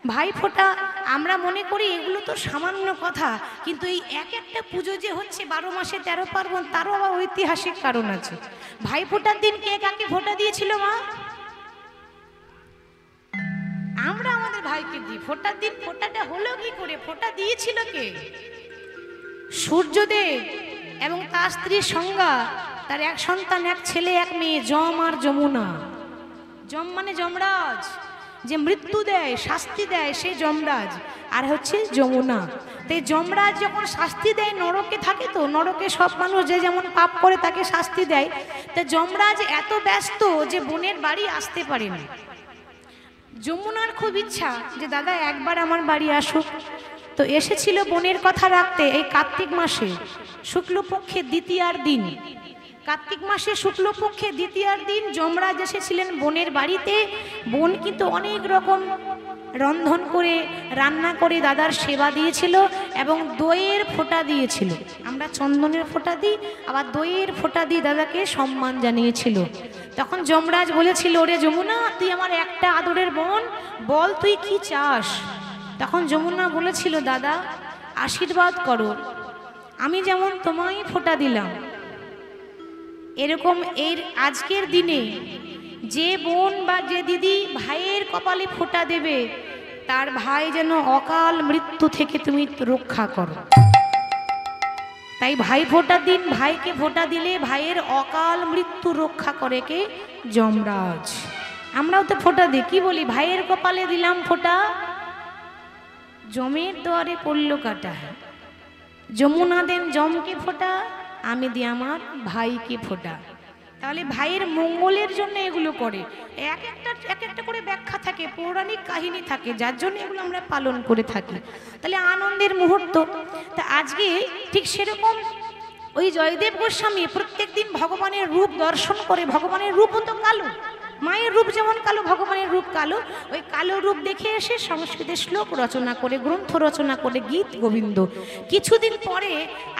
ভাইফোঁটা আমরা মনে করি এগুলো তো সামান্য কথা, কিন্তু এই এক একটা পুজো যে হচ্ছে 12 মাসে 13 পার্বণ, তারও আবার ঐতিহাসিক কারণ আছে। ভাইফোঁটার দিন কে কাকে ফোঁটা দিয়েছিল মা? আমরা আমাদের ভাইকে দিই। ফোঁটার দিন ফোঁটাটা হলো কি করে? ফোঁটা দিয়েছিল কে? সূর্যদেব এবং তার স্ত্রী সংজ্ঞা, তার এক সন্তান, এক ছেলে এক মেয়ে, যম আর যমুনা। যম মানে যমরাজ, যে মৃত্যু দেয়, শাস্তি দেয়, সে যমরাজ। আর হচ্ছে যমুনা। তাই যমরাজ যখন শাস্তি দেয়, নরকে থাকে, তো নরকে সব মানুষ যে যেমন পাপ করে তাকে শাস্তি দেয়। তা যমরাজ এত ব্যস্ত যে বোনের বাড়ি আসতে পারেনি। যমুনার খুব ইচ্ছা যে দাদা একবার আমার বাড়ি আসুক, তো এসেছিল বোনের কথা রাখতে। এই কার্তিক মাসে শুক্লপক্ষের দ্বিতীয়ার দিন, কার্তিক মাসে শুক্লপক্ষের দ্বিতীয়ার দিন যমরাজ এসেছিলেন বোনের বাড়িতে। বোন কিন্তু অনেক রকম রন্ধন করে, রান্না করে দাদার সেবা দিয়েছিল এবং দইয়ের ফোঁটা দিয়েছিল। আমরা চন্দনের ফোঁটা দিই, আবার দইয়ের ফোঁটা দিয়ে দাদাকে সম্মান জানিয়েছিল। তখন যমরাজ বলেছিল, ওরে যমুনা, তুই আমার একটা আদরের বোন, বল তুই কি চাস? তখন যমুনা বলেছিল, দাদা আশীর্বাদ করো, আমি যেমন তোমায় ফোঁটা দিলাম, এরকম এর আজকের দিনে যে বোন বা যে দিদি ভাইয়ের কপালে ফোঁটা দেবে, তার ভাই যেন অকাল মৃত্যু থেকে তুমি রক্ষা করো। তাই ভাই ফোঁটার দিন ভাইকে ফোঁটা দিলে ভাইয়ের অকাল মৃত্যু রক্ষা করে কে? যমরাজ। আমরাও তো ফোঁটা দিই, কি বলি? ভাইয়ের কপালে দিলাম ফোঁটা, জমের দোয়ারে পড়ল কাটা। যমুনা দেন জমকে ফোঁটা, আমি দিই আমার ভাইকে ফোঁটা। তাহলে ভাইয়ের মঙ্গলের জন্য এগুলো করে। এক একটা করে ব্যাখ্যা থাকে, পৌরাণিক কাহিনী থাকে, যার জন্য এগুলো আমরা পালন করে থাকি। তাহলে আনন্দের মুহূর্ত। তা আজকে ঠিক সেরকম ওই জয়দেব গোস্বামী প্রত্যেক দিন ভগবানের রূপ দর্শন করে। ভগবানের রূপ তো কালো, মায়ের রূপ যেমন কালো, ভগবানের রূপ কালো। ওই কালো রূপ দেখে এসে সংস্কৃতে শ্লোক রচনা করে, গ্রন্থ রচনা করে, গীত গোবিন্দ। কিছুদিন পরে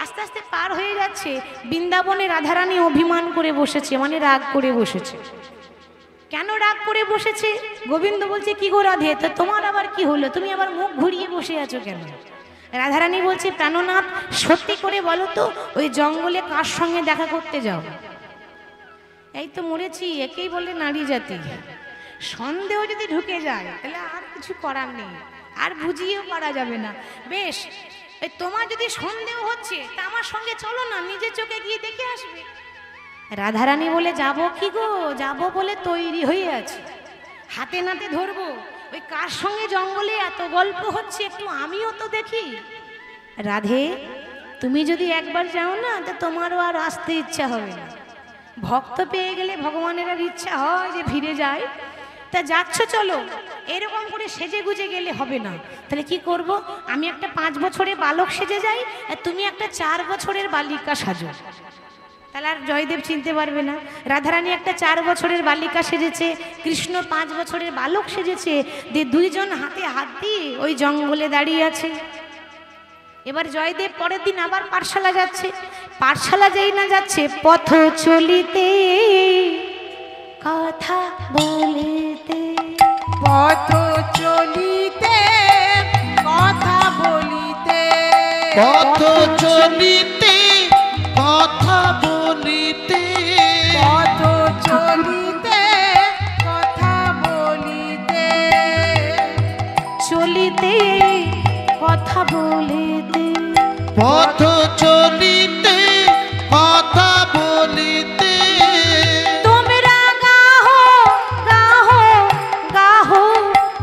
আস্তে আস্তে পার হয়ে যাচ্ছে, বৃন্দাবনে রাধারানী অভিমান করে বসেছে, মানে রাগ করে বসেছে। কেন রাগ করে বসেছে? গোবিন্দ বলছে, কি গো রাধে, তো তোমার আবার কি হলো? তুমি আবার মুখ ঘুরিয়ে বসে আছো কেন? রাধারানী বলছে, প্রাণনাথ সত্যি করে বলো তো, ওই জঙ্গলে কার সঙ্গে দেখা করতে যাও? এই তো মরেছি, একেই বলে নারী জাতি। সন্দেহ যদি ঢুকে যায় তাহলে আর কিছু করার নেই, আর বুঝিয়েও পারা যাবে না। বেশ, তোমার যদি সন্দেহ হচ্ছে তা আমার সঙ্গে চলো না, নিজের চোখে গিয়ে দেখে আসবে। রাধারানী বলে, যাবো কি গো, যাবো বলে তৈরি হয়ে আছে, হাতে নাতে ধরবো। ওই কার সঙ্গে জঙ্গলে এত গল্প হচ্ছে, একটু আমিও তো দেখি। রাধে, তুমি যদি একবার যাও না, তা তোমারও আর আসতে ইচ্ছা হবে না। ভক্ত পেয়ে গেলে ভগবানের আর ইচ্ছা হয় যে ফিরে যায়। তা যাচ্ছ চলো, এরকম করে সেজে গুজে গেলে হবে না। তাহলে কি করব? আমি একটা 5 বছরের বালক সেজে যাই, আর তুমি একটা 4 বছরের বালিকা সাজো। তাহলে আর জয়দেব চিনতে পারবে না। রাধারানী একটা 4 বছরের বালিকা সেজেছে, কৃষ্ণ 5 বছরের বালক সেজেছে, দিয়ে দুইজন হাতে হাত দিয়ে ওই জঙ্গলে দাঁড়িয়ে আছে। এবার জয়দেব পরের দিন আবার পাঠশালা যাচ্ছে। পাঠশালা যেই না যাচ্ছে, পথ চলিতে কথা বলিতে, পথ চলিতে কথা বলিতে, পথ চলিতে কথা বলিতে, পথ চলিতে কথা বলিতে, চলিতে কথা বলিতে, পথ চলিতে কথা বলিতে। তোমরা গাহো গাহো গাহো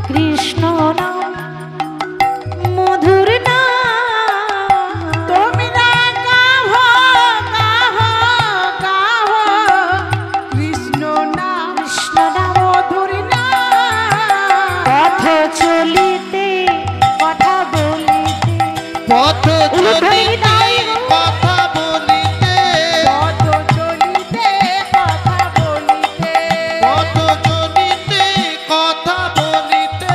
কৃষ্ণ নাম মধুর নাম। তোমরা গাহো গাহো গাহো কৃষ্ণ নাম, কৃষ্ণ নাম মধুর নাম। পথ চলিতে কথা বলিতে, পথ চলিতে কথা বলিতে, পথ চলিতে কথা বলিতে, পথ চলিতে কথা বলিতে।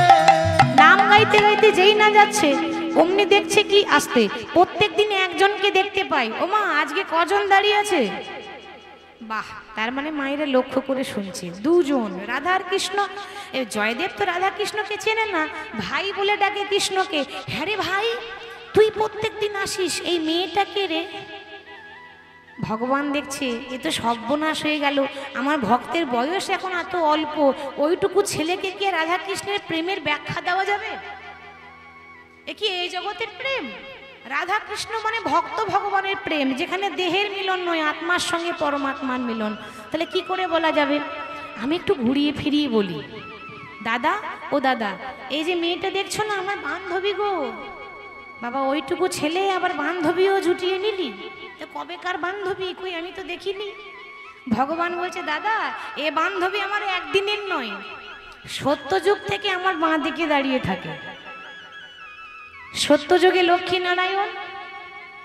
নাম গাইতে গাইতে যেই না যাচ্ছে, অমনি দেখছে কি আসতে। প্রত্যেক দিন একজনকে দেখতে পাই, ওমা আজকে কজন দাঁড়িয়ে আছে? বাহ, তার মানে মায়েরা লক্ষ্য করে শুনছে দুজন রাধা আর কৃষ্ণ। এ জয়দেব তো রাধা কৃষ্ণকে চেনে না, ভাই বলে ডাকে কৃষ্ণকে। হ্যাঁ রে ভাই, তুই প্রত্যেক দিন আসিস, এই মেয়েটাকে রে। ভগবান দেখছে এ তো সর্বনাশ হয়ে গেল, আমার ভক্তের বয়স এখন এত অল্প, ওইটুকু ছেলেকে কি রাধা কৃষ্ণের প্রেমের ব্যাখ্যা দেওয়া যাবে? এ কি এই জগতের প্রেম? রাধা কৃষ্ণ মানে ভক্ত ভগবানের প্রেম, যেখানে দেহের মিলন নয়, আত্মার সঙ্গে পরমাত্মার মিলন। তাহলে কি করে বলা যাবে? আমি একটু ঘুরিয়ে ফিরিয়ে বলি। দাদা, ও দাদা, এই যে মেয়েটা দেখছো না, আমার বান্ধবী গো। বাবা, ওইটুকু ছেলে আবার বান্ধবীও জুটিয়ে নিলি? তো কবেকার বান্ধবী? কই আমি তো দেখিনি। ভগবান বলছে, দাদা এ বান্ধবী আমার একদিনের নয়, সত্যযুগ থেকে আমার বাঁ দিকে দাঁড়িয়ে থাকে। সত্যযুগে লক্ষ্মী নারায়ণ,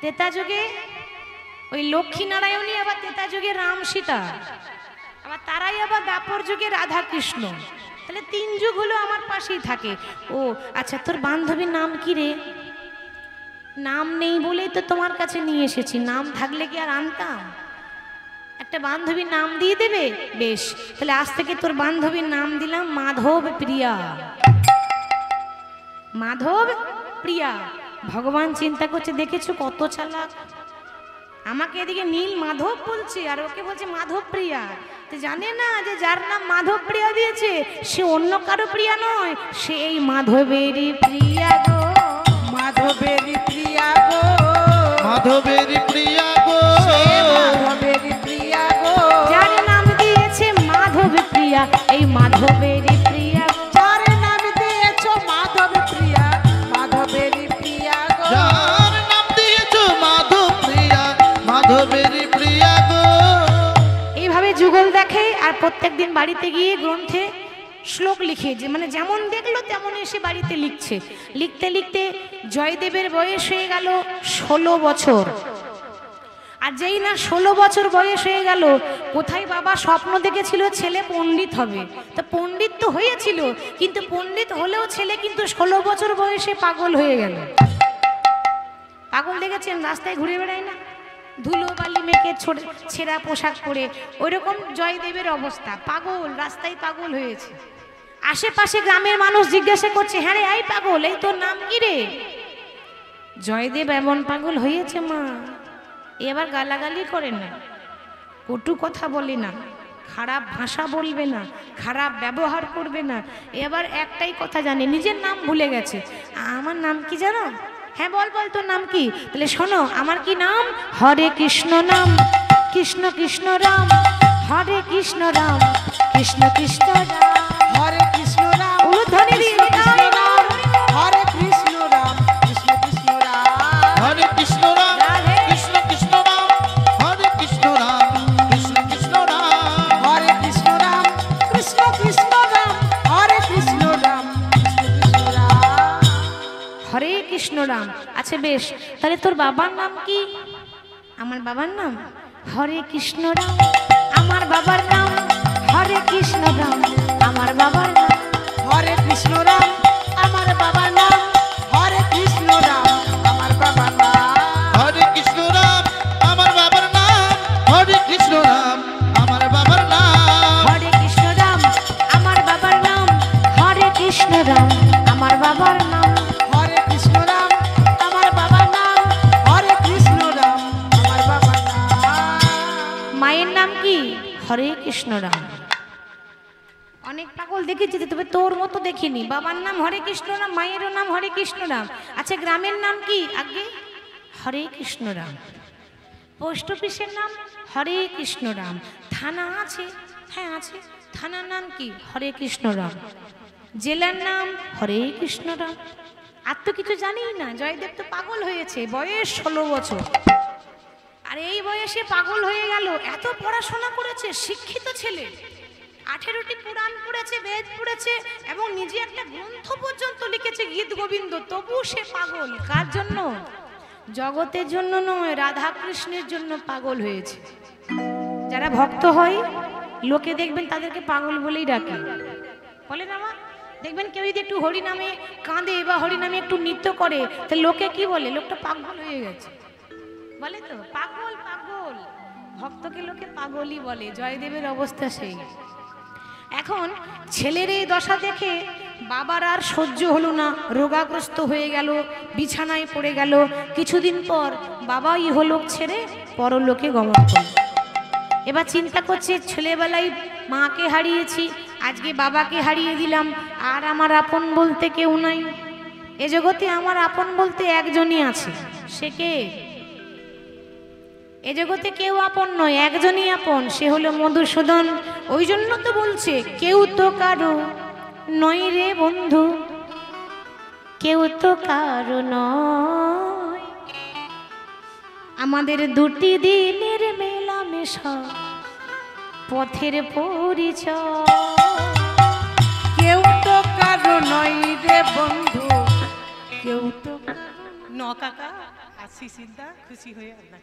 ত্রেতা যুগে ওই লক্ষ্মী নারায়ণই, আবার ত্রেতা যুগে রাম সীতা, আবার তারাই আবার দাপর যুগে রাধা কৃষ্ণ। তাহলে 3 যুগ হলো আমার পাশেই থাকে। ও আচ্ছা, তোর বান্ধবীর নাম কি রে? নাম নেই বলেই তো তোমার কাছে নিয়ে এসেছি, নাম থাকলে কি আর আনতাম? একটা বান্ধবীর নাম দিয়ে দেবে? বেশ, তাহলে আজ থেকে তোর বান্ধবীর নাম দিলাম মাধব প্রিয়া। মাধব প্রিয়া। ভগবান চিন্তা করছে, দেখেছো কত চালাক, আমাকে এদিকে নীল মাধব বলছে আর ওকে বলছে মাধব প্রিয়া। তো জানে না যে যার নাম মাধব প্রিয়া দিয়েছে সে অন্য কারো প্রিয়া নয়, সে এই মাধবেরই প্রিয়া গো। মাধবেরই প্রিয়া গো, মাধবেরই প্রিয়া গো, মাধবেরই প্রিয়া গো, যার নাম দিয়েছে মাধব প্রিয়া, এই মাধবেরই প্রিয়া গো। যার নাম দিয়েছো মাধব প্রিয়া, মাধবেরই প্রিয়া গো, যার নাম দিয়েছো মাধব প্রিয়া, মাধবেরই প্রিয়া গো। এইভাবে যুগল দেখে আর প্রত্যেকদিন বাড়িতে গিয়ে গ্রন্থে শ্লোক লিখে, যে মানে যেমন দেখলো তেমন এসে বাড়িতে লিখছে। লিখতে লিখতে জয়দেবের বয়স হয়ে গেল 16 বছর। আর যেই না 16 বছর বয়স হয়ে গেল, কোথায় বাবা স্বপ্ন দেখেছিল ছেলে পণ্ডিত হবে, তো পণ্ডিত তো হয়েছিল, কিন্তু পণ্ডিত হলেও ছেলে কিন্তু 16 বছর বয়সে পাগল হয়ে গেল। পাগল দেখেছেন, রাস্তায় ঘুরে বেড়ায় না, ধুলো বালি মেখে ছেঁড়া পোশাক পরে, ওইরকম জয়দেবের অবস্থা, পাগল, রাস্তায় পাগল হয়েছে। আশেপাশে গ্রামের মানুষ জিজ্ঞাসা করছে, হ্যাঁ রে এই পাগল, এই তোর নাম কি রে? জয়দেব এমন পাগল হয়েছে মা, এবার গালাগালি করে না, কটু কথা বলে না, খারাপ ভাষা বলবে না, খারাপ ব্যবহার করবে না, এবার একটাই কথা জানে, নিজের নাম ভুলে গেছে। আমার নাম কি জানো? হ্যাঁ বল বল, তোর নাম কি? তাহলে শোনো, আমার কি নাম? হরে কৃষ্ণ নাম, কৃষ্ণ কৃষ্ণ রাম, হরে কৃষ্ণ রাম, কৃষ্ণ কৃষ্ণ রাম, হরে কৃষ্ণ রাম, উলুধ্বনি দিয়ে কৃষ্ণ রাম, হরে কৃষ্ণ রাম, কৃষ্ণ কৃষ্ণ রাম, হরে কৃষ্ণ রাম, রাধে। কৃষ্ণ কৃষ্ণ রাম, হরে কৃষ্ণ রাম, কৃষ্ণ কৃষ্ণ রাম, হরে কৃষ্ণ রাম, কৃষ্ণ কৃষ্ণ রাম, হরে কৃষ্ণ রাম, কৃষ্ণ কৃষ্ণ রাম, হরে কৃষ্ণ রাম। আচ্ছা বেশ, তাহলে তোর বাবার নাম কি? আমার বাবার নাম হরে কৃষ্ণ রাম, আমার বাবার নাম হরে কৃষ্ণ রাম, আমার বাবার নাম হরে কৃষ্ণ রাম, আমার বাবার নাম হরে কৃষ্ণ রাম, আমার বাবার নাম, হরে কৃষ্ণ রাম, আমার বাবার নাম, হরে কৃষ্ণ রাম, আমার বাবার নাম, হরে কৃষ্ণ রাম, আমার বাবার নাম হরে কৃষ্ণ রাম, আমার বাবার নাম। হরে কৃষ্ণ রাম, আমার বাবার নাম হরে কৃষ্ণ রাম, আমার বাবার নাম, মায়ের নাম কি? হরে কৃষ্ণ রাম। অনেক পাগল দেখেছি, তবে তোর মতো দেখিনি। বাবার নাম হরে কৃষ্ণ রাম, মায়েরও নাম হরে কৃষ্ণ রাম। আচ্ছা গ্রামের নাম কি? আগে হরে কৃষ্ণ রাম। পোস্ট অফিসের নাম হরে কৃষ্ণ রাম। থানা আছে? হ্যাঁ আছে। থানার নাম কি? হরে কৃষ্ণ রাম। জেলার নাম হরে কৃষ্ণ রাম। আর তো কিছু জানি না। জয়দেব তো পাগল হয়েছে, বয়স 16 বছর। আর এই বয়সে পাগল হয়ে গেল। এত পড়াশোনা করেছে, শিক্ষিত ছেলে, 18টি পুরাণ পড়েছে, বেদ পড়েছে এবং নিজে একটা গ্রন্থ পর্যন্ত লিখেছে, গীত গোবিন্দ। তবু সে পাগল। কার জন্য? জগতের জন্য নয়, রাধা কৃষ্ণের জন্য পাগল হয়েছে। যারা ভক্ত হয়, লোকে দেখবেন তাদেরকে পাগল বলেই ডাকে। বলে না মা? দেখবেন কেউ যদি একটু হরিনামে কাঁদে বা হরিনামে একটু নৃত্য করে, তো লোকে কি বলে? লোকটা পাগল হয়ে গেছে বলে তো, পাগল পাগল। ভক্তকে লোকে পাগলই বলে, জয়দেবের অবস্থা সেই। এখন ছেলের এই দশা দেখে বাবার আর সহ্য হলো না, রোগাগ্রস্ত হয়ে গেল, বিছানায় পড়ে গেল। কিছুদিন পর বাবা ইহলোক ছেড়ে পরলোকে গমন করল। এবার চিন্তা করছে, ছেলেবেলায় মাকে হারিয়েছি, আজকে বাবাকে হারিয়ে দিলাম, আর আমার আপন বলতে কেউ নাই। এ জগতে আমার আপন বলতে একজনই আছে, সে কে? এ জগতে কেউ আপন নয়, একজনই আপন, সে হলো মধুসূদন। ওই জন্য তো বলছে, কেউ তো কারো নয় রে বন্ধু, কেউ তো কারো নয়। আমাদের দুটি দিনের মেলামেশা, পথের পরিচয়। কেউ তো কারো নয় রে বন্ধু, কেউ তো ন কাকা আসি চিন্তা খুশি হয়ে আল্লাহ।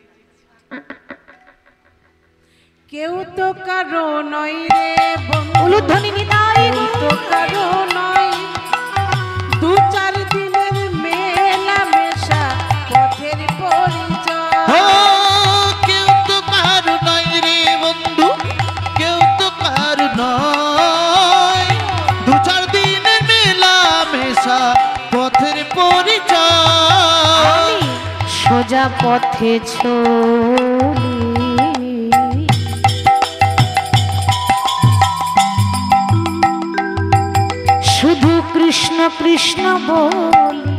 কেউ তো কারো নয় রে বন্ধু, উলুধ্বনি নিতাই কেউ তো কারো নয়। দু চার দিনের মেলামেশা, পথের পরিচয়। কেউ তো কারো নয় রে বন্ধু, কেউ তো কারো নয়। দু চার দিনের মেলামেশা, পথের পরিচয়। আমি সোজা পথে চলি, শুধু কৃষ্ণ কৃষ্ণ বলি,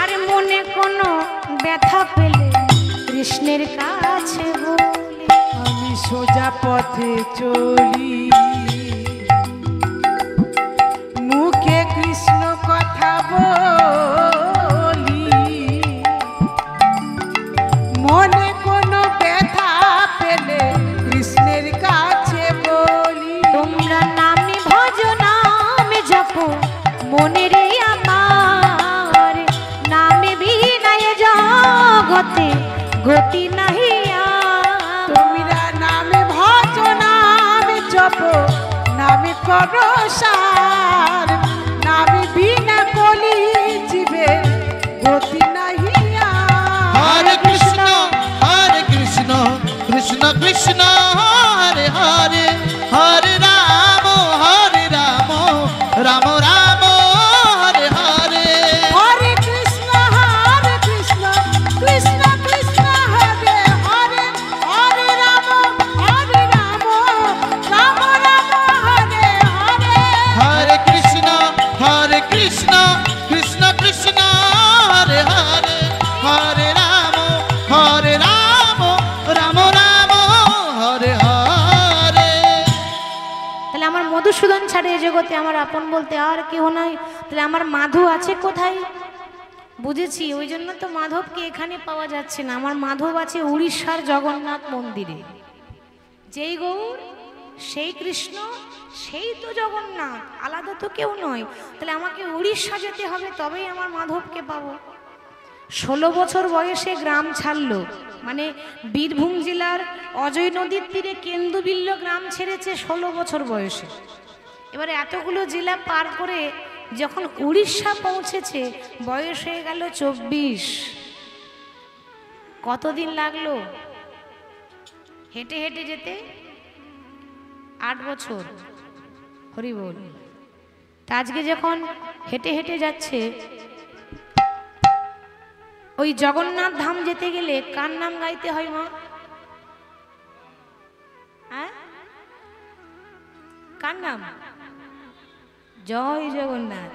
আর মনে কোনো ব্যথা পেলে কৃষ্ণের কাছে বলি। আমি সোজা পথে চলি, মুখে কৃষ্ণ কথা বলি, মনে কোনো ব্যথা পেলে কৃষ্ণের কাছে বলি। তোমরা নামে ভজ নামে জপো মনে রে আমার, নামে বিনায় জগতে গতি নাহি আর। তোমরা নামে ভজ নামে জপ, নামে করো সার, নামে বিনা কলি জীবে গতি নাহি আর। হরে কৃষ্ণ কৃষ্ণ কৃষ্ণ হরে হরে, হরে রাম রাম রাম হরে হরে। হরে কৃষ্ণ কৃষ্ণ কৃষ্ণ হরে হরে, হরে রাম রাম রাম হরে হরে। হরে কৃষ্ণ কৃষ্ণ কৃষ্ণ হরে হরে, হরে রাম রাম রাম হরে হরে। তাহলে আমার মধুসূদন ছাড়ে এ জগতে আমার আপন বলতে আর কেউ নাই। তাহলে আমার মাধু আছে কোথায়? বুঝেছি, ওই জন্য তো মাধবকে এখানে পাওয়া যাচ্ছে না। আমার মাধব আছে উড়িষ্যার জগন্নাথ মন্দিরে। যেই গৌর সেই কৃষ্ণ, সেই তো জগন্নাথ, আলাদা তো কেউ নয়। তাহলে আমাকে উড়িষ্যা যেতে হবে, তবেই আমার মাধবকে পাবো। 16 বছর বয়সে গ্রাম ছাড়লো, মানে বীরভূম জেলার অজয় নদীর তীরে কেন্দুবিল্ল গ্রাম ছেড়েছে 16 বছর বয়সে। এবারে এতগুলো জেলা পার করে যখন উড়িষ্যা পৌঁছেছে, বয়স হয়ে গেল 24। কতদিন লাগলো হেঁটে হেঁটে যেতে? 8 বছর। হরি বল। তা আজকে যখন হেঁটে হেঁটে যাচ্ছে, ওই জগন্নাথ ধাম যেতে গেলে কার নাম গাইতে হয় মা? হ্যাঁ, কার নাম? জয় জগন্নাথ।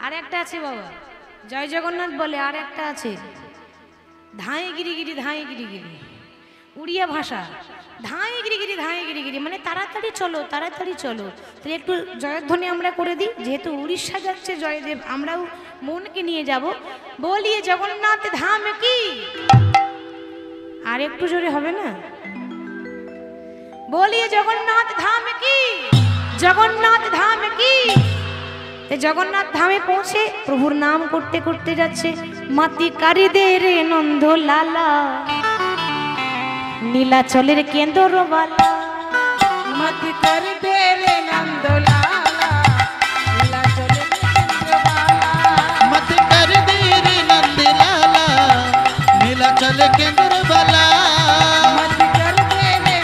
আর একটা আছে বাবা, জয় জগন্নাথ বলে, আর একটা আছে ধাঁই গিরিগিরি, ধাঁই গিরিগিরি, উড়িয়া ভাষা। ধাঁই গিরিগিরি, ধাঁই গিরিগিরি মানে তাড়াতাড়ি চলো, তাড়াতাড়ি চলো। তাহলে একটু জয়ধ্বনি আমরা করে দিই, যেহেতু উড়িষ্যা যাচ্ছে জয়দেব, আমরাও মনকে নিয়ে যাব। বলিয়ে জগন্নাথ ধাম কি। আর একটু জোরে হবে না? বলিয়ে জগন্নাথ ধাম কি, জগন্নাথ ধাম কি। জগন্নাথ ধামে পৌঁছে প্রভুর নাম করতে করতে যাচ্ছে। মাতি কারি দে রে নন্দ লালা, নীলাচলের কেন্দ্র বালা। মত কর দে রে নন্দ লালা, নীলাচলের কেন্দ্র বালা। মত কর দে রে নন্দ লালা, নীলাচল কেন্দ্র বালা। মত কর দে রে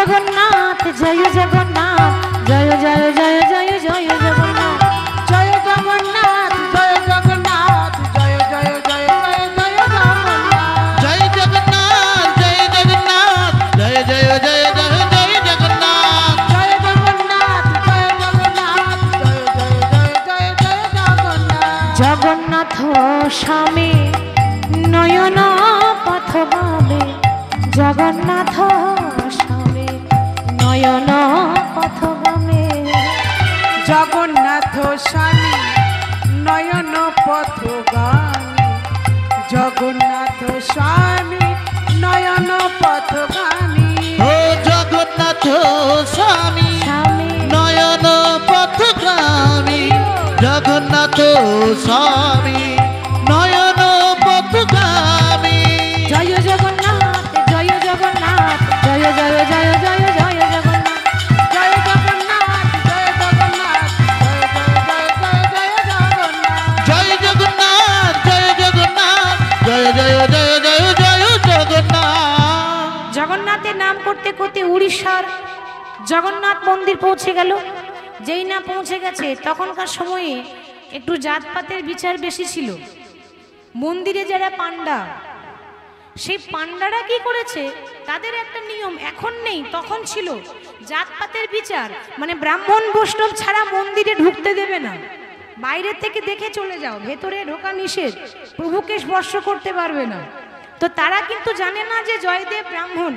জগন্নাথ জয় জগন্নাথ জয় জয় জয় জয় জয় জগন্নাথ জয় জগন্নাথ জয় জগন্নাথ জয় জয় জয় জয় জয় জগন্নাথ জয় জগন্নাথ জয় জগন্নাথ জয় জয় জয় জয় জয় জগন্নাথ জয় জগন্নাথ জয় জগন্নাথ জয় জয় জয় জয় জয় জগন্নাথ জগন্নাথ স্বামী নয়ন পথগামী জগন্নাথ স্বামী নয়ন পথগামী জগন্নাথ স্বামী নয়ন পথগামী জগন্নাথ স্বামী নয়ন পথগামী ও জগন্নাথ স্বামী স্বামী নয়ন পথগামী জগন্নাথ স্বামী নয়ন পথগামী জয় জগন্নাথ জয় জগন্নাথ জয় জয় জয় জয় জয় জগন্নাথ জয় জগন্নাথ জয় জগন্নাথ জয় জয় জয় জয় জগন্নাথ জয় জগন্নাথ জয় জগন্নাথ জয় জয় জয় জয় জয় জগন্নাথ জগন্নাথের নাম করতে করতে উড়িষ্যার জগন্নাথ মন্দির পৌঁছে গেল। যেই না পৌঁছে গেছে তখনকার সময়ে একটু জাতপাতের বিচার বেশি ছিল। মন্দিরে যারা পান্ডা, সেই পান্ডারা কি করেছে, তাদের একটা নিয়ম এখন নেই, তখন ছিল। জাতপাতের বিচার মানে ব্রাহ্মণ বৈষ্ণব ছাড়া মন্দিরে ঢুকতে দেবে না, বাইরে থেকে দেখে চলে যাও, ভেতরে ঢোকা নিষেধ, প্রভুকে স্পর্শ করতে পারবে না। তো তারা কিন্তু জানে না যে জয়দেব ব্রাহ্মণ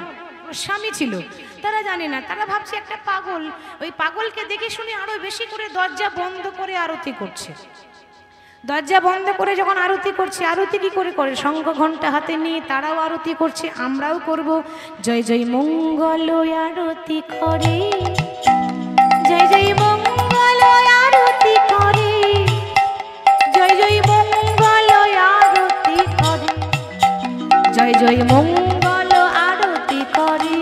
গোস্বামী ছিল, তারা জানে না, তারা ভাবছে একটা পাগল, ওই পাগলকে দেখে শুনে আরো বেশি করে দরজা বন্ধ করে আরতি করছে। দরজা বন্ধ করে যখন আরতি করছে, আরতি কি করে করে, শঙ্খ ঘণ্টা হাতে নিয়ে তারাও আরতি করছে, আমরাও করব। জয় জয় মঙ্গল আরতি করে, জয় জয় মঙ্গল আরতি করে, জয় জয় মঙ্গল আরতি করে, জয় জয় মঙ্গল আরতি করে,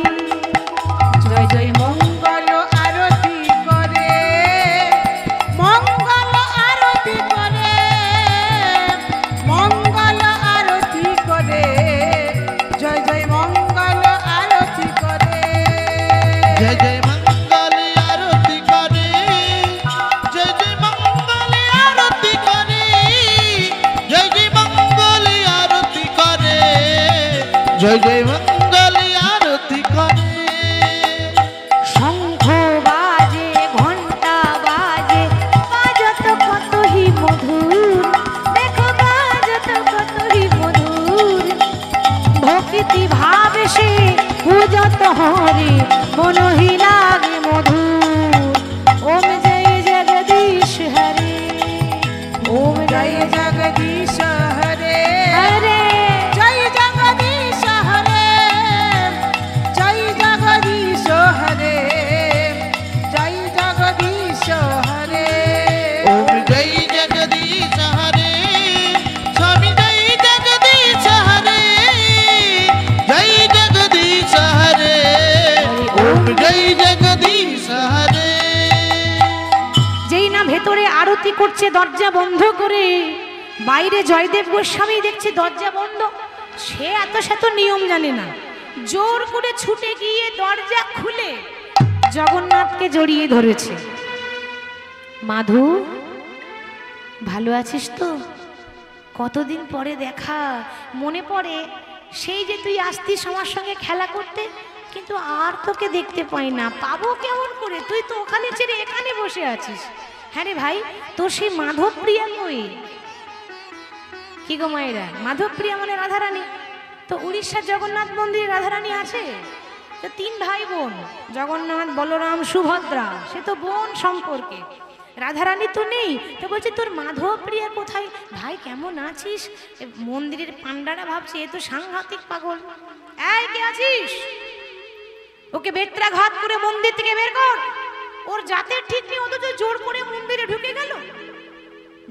জয় জয় মঙ্গল আরতি করে, মঙ্গল আরতি করে, মঙ্গল আরতি করে, জয় জয় মঙ্গল আরতি করে, জয় জয় মঙ্গল আরতি করে, জয় জয় মঙ্গল আরতি করে, জয় জয় মঙ্গল আরতি করে, জয় জয় মঙ্গল আরতি করে। শঙ্খ বাজে ঘণ্টা বাজে, বাজত কতই মধুর, দেখো বাজত কতই মধুর, ভক্তি ভাবে সে পূজত হরে, মনহি লাগে মধুর। ওম জয় জগদীশ হরে, ওম জয় জগদীশ হরে, হরে, জয় জগদীশ হরে, জয় জগদীশ হরে, জয় জগদীশ হরে, ওম জয় জগদীশ হরে, স্বামী জয় জগদীশ হরে, জয় জগদীশ হরে, ওম জয় জগদীশ হরে। যেই না ভেতরে আরতি করছে দরজা বন্ধ করে, বাইরে জয়দেব গোস্বামী দেখছে দরজা বন্ধ, সে এত শত নিয়ম জানে না, জোর করে ছুটে গিয়ে দরজা খুলে জগন্নাথকে জড়িয়ে ধরেছে। মাধু, ভালো আছিস তো? কতদিন পরে দেখা, মনে পড়ে সেই যে তুই আসতিস আমার সঙ্গে খেলা করতে, কিন্তু আর তোকে দেখতে পাই না, পাবো কেমন করে, তুই তো ওখানে ছেড়ে এখানে বসে আছিস। হ্যাঁ রে ভাই, তোর সেই মাধবপ্রিয়া কই? কি গো মায়েরা, মাধবপ্রিয়া মানে রাধারানী, তো উড়িষ্যার জগন্নাথ মন্দিরে রাধারানী আছে, তো তিন ভাই বোন, জগন্নাথ বলরাম সুভদ্রা, সে তো বোন সম্পর্কে, রাধারানী তো নেই, তো বলছে তোর মাধবপ্রিয়া কোথায়? ভাই কেমন আছিস? মন্দিরের পান্ডারা ভাবছে এ তো সাংঘাতিক পাগল, এই কে আছিস? ওকে বেত্রাঘাত করে মন্দির থেকে বের কর, ওর জাতের ঠিক নেই, অথচ জোর করে মন্দিরে ঢুকে গেল।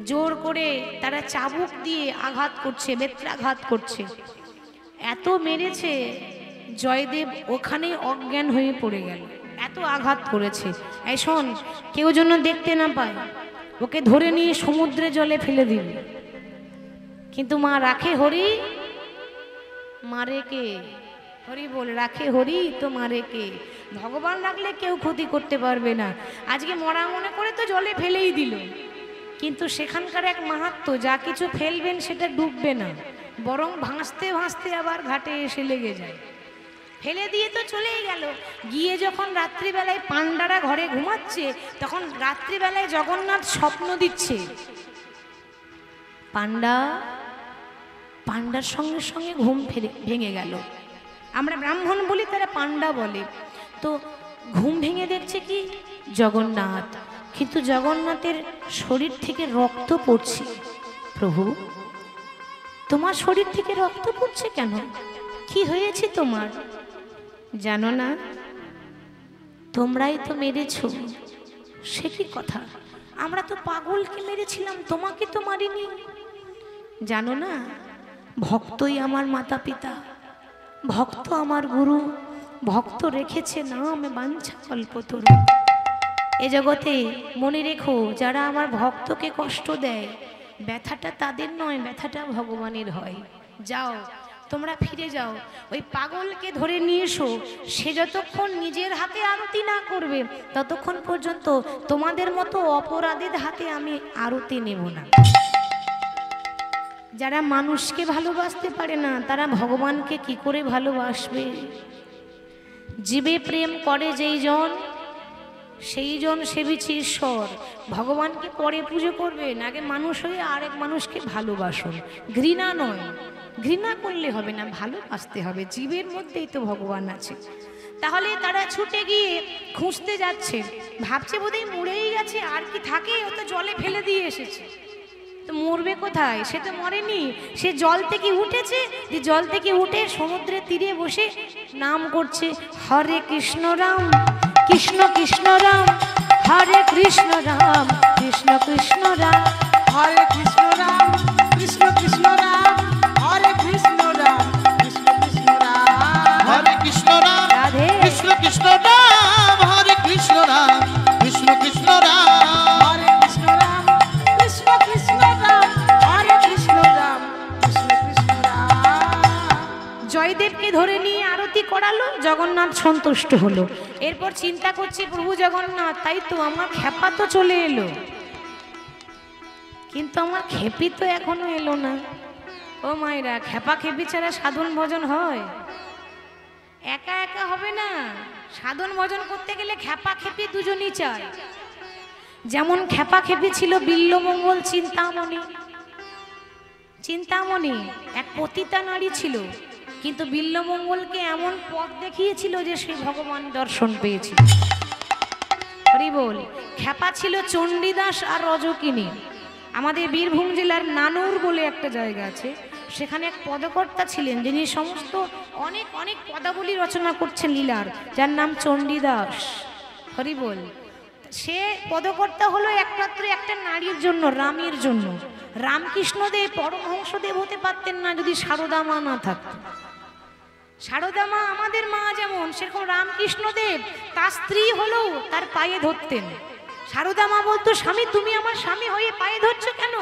জোর করে তারা চাবুক দিয়ে আঘাত করছে, বেত্রাঘাত করছে, এত মেরেছে জয়দেব ওখানেই অজ্ঞান হয়ে পড়ে গেল, এত আঘাত করেছে। এই শোন, কেউ যেন দেখতে না পায়, ওকে ধরে নিয়ে সমুদ্রে জলে ফেলে দিবে। কিন্তু মা রাখে হরি, মারে কে? হরি বল, রাখে হরি তোমারে কে। ভগবান রাখলে কেউ ক্ষতি করতে পারবে না। আজকে মরা মনে করে তো জলে ফেলেই দিল, কিন্তু সেখানকার এক মাহাত্ম্য, যা কিছু ফেলবেন সেটা ডুববে না, বরং ভাসতে ভাসতে আবার ঘাটে এসে লেগে যায়। ফেলে দিয়ে তো চলেই গেল। গিয়ে যখন রাত্রিবেলায় পান্ডারা ঘরে ঘুমাচ্ছে, তখন রাত্রিবেলায় জগন্নাথ স্বপ্ন দিচ্ছে। পান্ডার সঙ্গে সঙ্গে ঘুম ভেঙে গেল। আমরা ব্রাহ্মণ বলি, তারা পান্ডা বলে। তো ঘুম ভেঙে দেখছে কি জগন্নাথ, কিন্তু জগন্নাথের শরীর থেকে রক্ত পড়ছে। প্রভু, তোমার শরীর থেকে রক্ত পড়ছে কেন? কি হয়েছে তোমার? জানো না, তোমরাই তো মেরেছ। সে কি কথা? আমরা তো পাগলকে মেরেছিলাম, তোমাকে তো মারিনি। জানো না, ভক্তই আমার মাতা পিতা, ভক্ত আমার গুরু, ভক্ত রেখেছে নাম বাঞ্ছা কল্পতরু। এ জগতে মনে রেখো, যারা আমার ভক্তকে কষ্ট দেয়, ব্যথাটা তাদের নয়, ব্যথাটা ভগবানের হয়। যাও, তোমরা ফিরে যাও, ওই পাগলকে ধরে নিয়ে এসো। সে যতক্ষণ নিজের হাতে আরতি না করবে, ততক্ষণ পর্যন্ত তোমাদের মতো অপরাধীর হাতে আমি আরতি নেব না। যারা মানুষকে ভালোবাসতে পারে না, তারা ভগবানকে কি করে ভালোবাসবে? জীবে প্রেম করে যেই জন, সেই জন সেবিছে ঈশ্বর। ভগবানকে পরে পুজো করবেন, আগে মানুষ হয়ে আরেক মানুষকে ভালোবাসুন। ঘৃণা নয়, ঘৃণা করলে হবে না, ভালোবাসতে হবে। জীবের মধ্যেই তো ভগবান আছে। তাহলে তারা ছুটে গিয়ে খুঁজতে যাচ্ছে, ভাবছে বোধহয় মরেই গেছে, আর কি থাকে, ও তো জলে ফেলে দিয়ে এসেছে। তো মরবে কোথায়? সে তো মরেনি, সে জল থেকে উঠেছে। যে জল থেকে উঠে সমুদ্রের তীরে বসে নাম করছে, হরে কৃষ্ণ রাম কৃষ্ণ কৃষ্ণ রাম, হরে কৃষ্ণ রাম কৃষ্ণ কৃষ্ণ রাম, হরে কৃষ্ণ রাম কৃষ্ণ কৃষ্ণ রাম, হরে কৃষ্ণ রাম কৃষ্ণ কৃষ্ণ রাম, হরে কৃষ্ণ রাম রাধে কৃষ্ণ কৃষ্ণ রাম, হরে কৃষ্ণ রাম কৃষ্ণ কৃষ্ণ রাম, হরে কৃষ্ণ রাম কৃষ্ণ কৃষ্ণ রাম, হরে কৃষ্ণ রাম কৃষ্ণ কৃষ্ণ রাম। জয়দেবকে ধরে নিয়ে আরতি করালো, জগন্নাথ সন্তুষ্ট হলো। এরপর চিন্তা করছে, প্রভু জগন্নাথ, তাই তো আমার খেপা তো চলে এলো, কিন্তু আমার খেপি তো এখনো এলো না। ও মায়েরা, খেপা খেপি ছাড়া সাধন ভজন হয়? একা একা হবে না। সাধন ভজন করতে গেলে খেপা খেপি দুজনই চাই। যেমন খেপা খেপি ছিল বিল্লমঙ্গল চিন্তামণি। চিন্তামণি এক পতিতা নারী ছিল, কিন্তু বিল্লমঙ্গলকে এমন পথ দেখিয়েছিল যে সে ভগবান দর্শন পেয়েছিল। হরি বল। খেপা ছিল চণ্ডীদাস আর রজকিনী। আমাদের বীরভূম জেলার নানুর বলে একটা জায়গা আছে, সেখানে এক পদকর্তা ছিলেন, যিনি সমস্ত অনেক অনেক পদাবলী রচনা করছেন লীলার, যার নাম চণ্ডীদাস। হরি বল। সে পদকর্তা হলো একমাত্র একটা নারীর জন্য, রামের জন্য। রামকৃষ্ণদেব পরমহংসদেব হতে পারতেন না যদি সারদা মা না থাকত। সারদা মা আমাদের মা যেমন, সেরকম রামকৃষ্ণদেব তার স্ত্রী হলেও তার পায়ে ধরতেন। সারদা মা বলতো, স্বামী তুমি আমার স্বামী হয়ে পায়ে ধরছো কেন?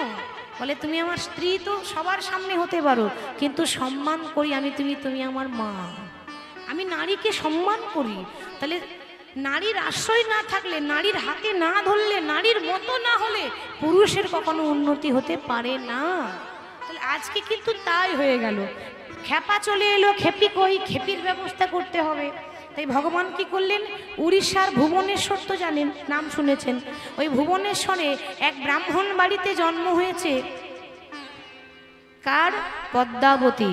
বলে, তুমি আমার স্ত্রী তো সবার সামনে হতে পারো, কিন্তু সম্মান করি আমি, তুমি আমার মা। আমি নারীকে সম্মান করি। তাহলে নারীর আশ্রয় না থাকলে, নারীর হাতে না ধরলে, নারীর মতো না হলে পুরুষের কখনো উন্নতি হতে পারে না। তাহলে আজকে কিন্তু তাই হয়ে গেল। খেপা চলে এলো, খেপি কই, খেপির ব্যবস্থা করতে হবে। তাই ভগবান কি করলেন, উড়িষ্যার ভুবনেশ্বর তো জানেন, নাম শুনেছেন, ওই ভুবনেশ্বরে এক ব্রাহ্মণ বাড়িতে জন্ম হয়েছে। কার? পদ্মাবতী।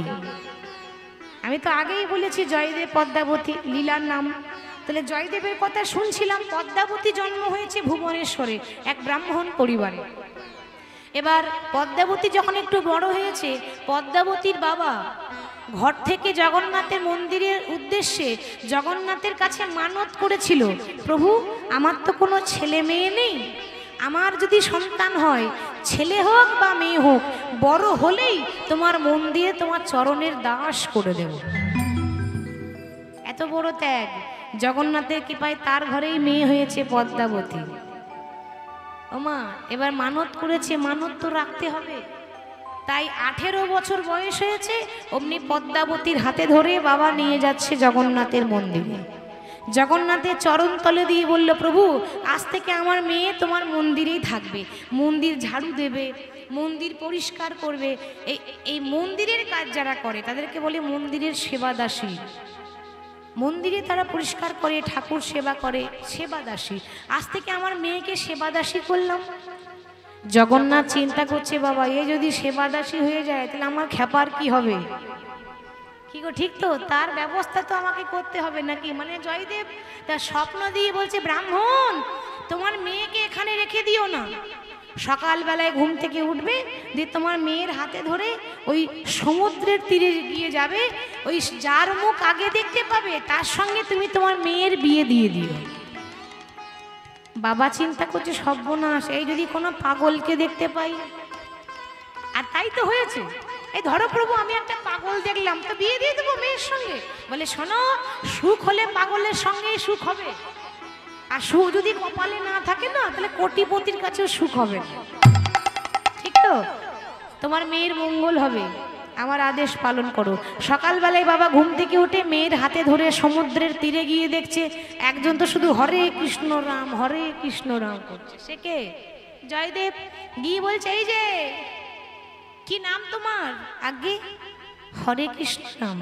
আমি তো আগেই বলেছি জয়দেব পদ্মাবতী লীলার নাম। তাহলে জয়দেবের কথা শুনছিলাম, পদ্মাবতী জন্ম হয়েছে ভুবনেশ্বরে এক ব্রাহ্মণ পরিবারে। এবার পদ্মাবতী যখন একটু বড় হয়েছে, পদ্মাবতীর বাবা ঘর থেকে জগন্নাথের মন্দিরের উদ্দেশ্যে জগন্নাথের কাছে মানত করেছিল, প্রভু আমার তো কোনো ছেলে মেয়ে নেই, আমার যদি সন্তান হয়, ছেলে হোক বা মেয়ে হোক, বড় হলেই তোমার মন্দিরে তোমার চরণের দাস করে দেব। এত বড় ত্যাগ। জগন্নাথের কৃপায় তার ঘরেই মেয়ে হয়েছে পদ্মাবতী। ওমা, এবার মানত করেছে, মানত তো রাখতে হবে। তাই 18 বছর বয়স হয়েছে, অমনি পদ্মাবতীর হাতে ধরে বাবা নিয়ে যাচ্ছে জগন্নাথের মন্দিরে। জগন্নাথের চরণ তলে দিয়ে বলল, প্রভু আজ থেকে আমার মেয়ে তোমার মন্দিরেই থাকবে, মন্দির ঝাড়ু দেবে, মন্দির পরিষ্কার করবে। এই মন্দিরের কাজ যারা করে তাদেরকে বলে মন্দিরের সেবাদাসী। মন্দিরে তারা পরিষ্কার করে, ঠাকুর সেবা করে, সেবাদাসী। আজ থেকে আমার মেয়েকে সেবাদাসী করলাম। জগন্নাথ চিন্তা করছে, বাবা এ যদি সেবাদাসী হয়ে যায় তাহলে আমার খ্যাপার কি হবে? কি গো, ঠিক তো? তার ব্যবস্থা তো আমাকে করতে হবে নাকি? মানে জয়দেব তার স্বপ্ন দিয়ে বলছে, ব্রাহ্মণ তোমার মেয়েকে এখানে রেখে দিও না, সকালবেলায় ঘুম থেকে উঠবে, দিয়ে তোমার মেয়ের হাতে ধরে ওই সমুদ্রের তীরে গিয়ে যাবে, ওই যার মুখ আগে দেখতে পাবে তার সঙ্গে তুমি তোমার মেয়ের বিয়ে দিয়ে দিও। বাবা চিন্তা করছে, সর্বনাশ, এই যদি কোনো পাগলকে দেখতে পাই। আর তাই তো হয়েছে। এই ধরো প্রভু আমি একটা পাগল দেখলাম, তো বিয়ে দিয়ে দেবো মেয়ের সঙ্গে। বলে, শোনো, সুখ হলে পাগলের সঙ্গেই সুখ হবে, আর সুখ যদি কপালে না থাকে না, তাহলে কোটিপতির কাছেও সুখ হবে না। ঠিক তো? তোমার মেয়ের মঙ্গল হবে, আমার আদেশ পালন করো। সকালবেলায় বাবা ঘুম থেকে উঠে মেয়ের হাতে ধরে সমুদ্রের তীরে গিয়ে দেখছে একজন তো শুধু হরে কৃষ্ণ রাম হরে কৃষ্ণ রাম করছে। সে কে? জয়দেব। গিয়ে বলছে, এই যে কি নাম তোমার? আগে হরে কৃষ্ণ রাম।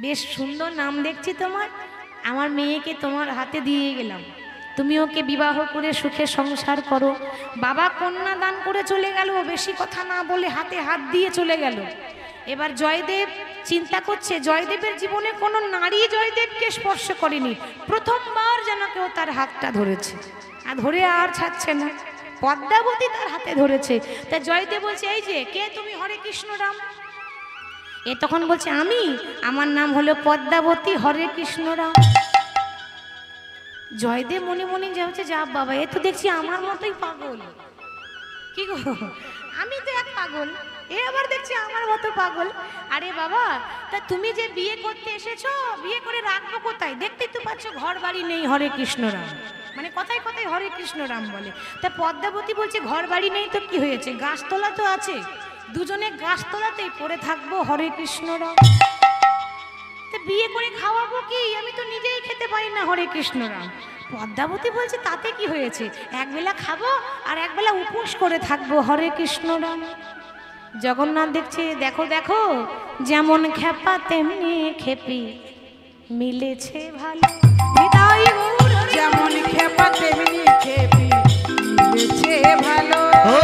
বেশ সুন্দর নাম দেখছি তোমার, আমার মেয়েকে তোমার হাতে দিয়ে গেলাম, তুমি ওকে বিবাহ করে সুখে সংসার করো। বাবা কন্যা দান করে চলে গেল, বেশি কথা না বলে হাতে হাত দিয়ে চলে গেল। এবার জয়দেব চিন্তা করছে, জয়দেবের জীবনে কোনো নারী জয়দেবকে স্পর্শ করেনি, প্রথমবার যেন কেউ তার হাতটা ধরেছে, আর ধরে আর ছাড়ছে না। পদ্মাবতী তার হাতে ধরেছে। তা জয়দেব বলছে, এই যে কে তুমি? হরে কৃষ্ণ রাম। এ তখন বলছে, আমি, আমার নাম হলো পদ্মাবতী, হরে কৃষ্ণ রাম। জয়দেব মনে মনে যাচ্ছে, যা বাবা, এ তো দেখছি আমার মতোই পাগল। কি গো, আমি তো এক পাগল, এ আবার দেখছি আমার মতো পাগল। আরে বাবা, তা তুমি যে বিয়ে করতে এসেছো, বিয়ে করে রাখবো কোথায়? দেখতেই তো পাচ্ছ ঘর বাড়ি নেই, হরে কৃষ্ণ রাম, মানে কথায় কথায় হরে কৃষ্ণ রাম বলে। তা পদ্মাবতী বলছে, ঘর বাড়ি নেই তো কি হয়েছে, গাছতলা তো আছে, দুজনে গাছতলাতেই পড়ে থাকবো, হরে কৃষ্ণ রাম। বিয়ে করে খাওয়াবো কি, আমি তো নিজেই খেতে পারি না, হরে কৃষ্ণ রাম। পদ্মাবতী বলছে, তাতে কি হয়েছে, একবেলা খাবো আর একবেলা উপোস করে থাকবো, হরে কৃষ্ণ রাম। জগন্নাথ দেখছে, দেখো দেখো, যেমন খেপা তেমনি খেপি, মিলেছে ভালো। যেমন খেপা তেমনি খেপি, মিলেছে ভালো। ও